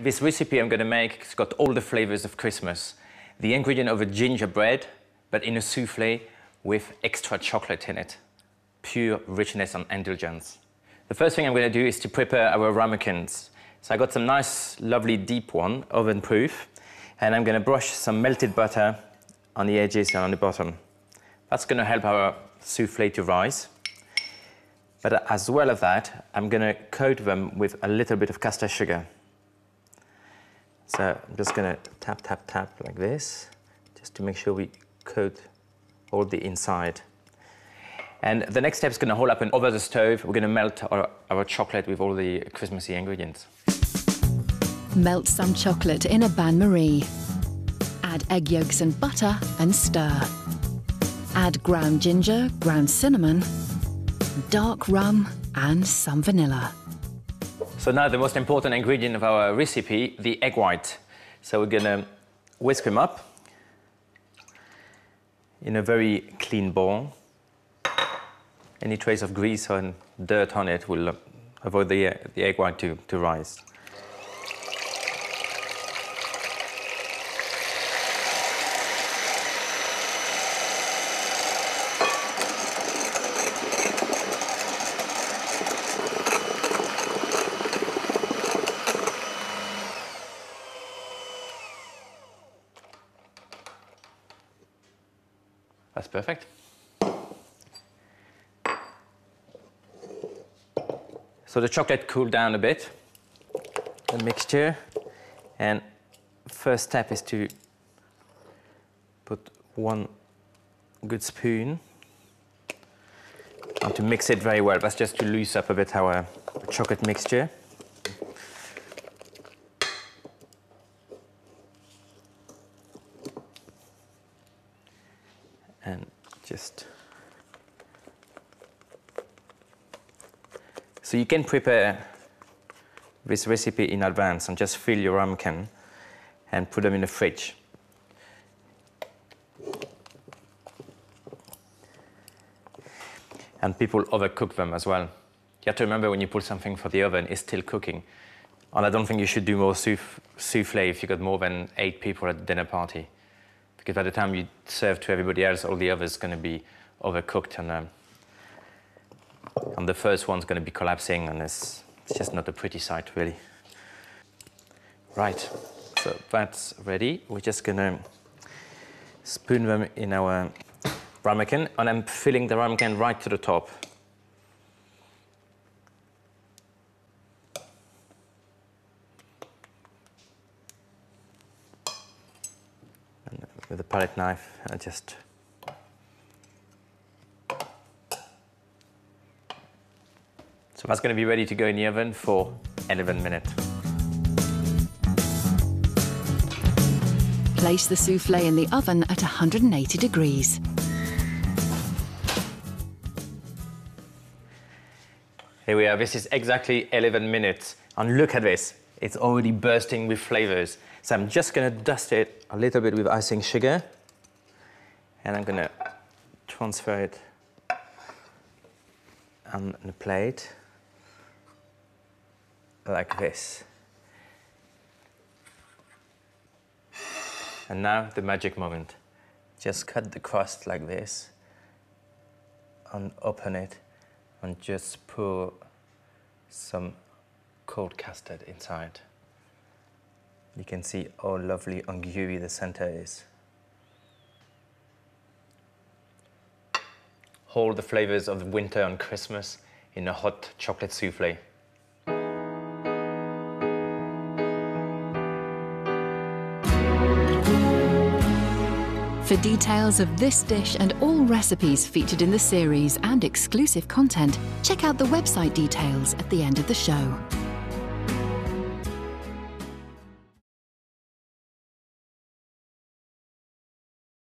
This recipe I'm going to make has got all the flavors of Christmas. The ingredient of a gingerbread, but in a souffle with extra chocolate in it. Pure richness and indulgence. The first thing I'm going to do is to prepare our ramekins. So I got some nice, lovely deep one, oven proof, and I'm going to brush some melted butter on the edges and on the bottom. That's going to help our souffle to rise. But as well as that, I'm going to coat them with a little bit of caster sugar. So I'm just going to tap, tap, tap like this, just to make sure we coat all the inside. And the next step is going to hold up and over the stove. We're going to melt our chocolate with all the Christmassy ingredients. Melt some chocolate in a bain-marie. Add egg yolks and butter and stir. Add ground ginger, ground cinnamon, dark rum and some vanilla. So now the most important ingredient of our recipe, the egg white. So we're going to whisk them up in a very clean bowl. Any trace of grease or dirt on it will avoid the egg white to rise. That's perfect. So the chocolate cooled down a bit, the mixture, and first step is to put one good spoon and to mix it very well. That's just to loose up a bit our chocolate mixture. And just... So you can prepare this recipe in advance and just fill your ramekin and put them in the fridge. And people overcook them as well. You have to remember when you pull something for the oven, it's still cooking. And I don't think you should do more souffle if you've got more than 8 people at the dinner party. Because by the time you serve to everybody else, all the others going to be overcooked, and the first one's going to be collapsing, and it's just not a pretty sight, really. Right, so that's ready. We're just going to spoon them in our ramekin, and I'm filling the ramekin right to the top. And with a palette knife, I just... So that's going to be ready to go in the oven for 11 minutes. Place the souffle in the oven at 180 degrees. Here we are. This is exactly 11 minutes. And look at this. It's already bursting with flavors. So I'm just going to dust it a little bit with icing sugar. And I'm going to transfer it on the plate. Like this. And now the magic moment. Just cut the crust like this and open it and just pour some cold custard inside. You can see how lovely and gooey the center is. Hold the flavors of winter and Christmas in a hot chocolate souffle. For details of this dish and all recipes featured in the series and exclusive content, check out the website details at the end of the show.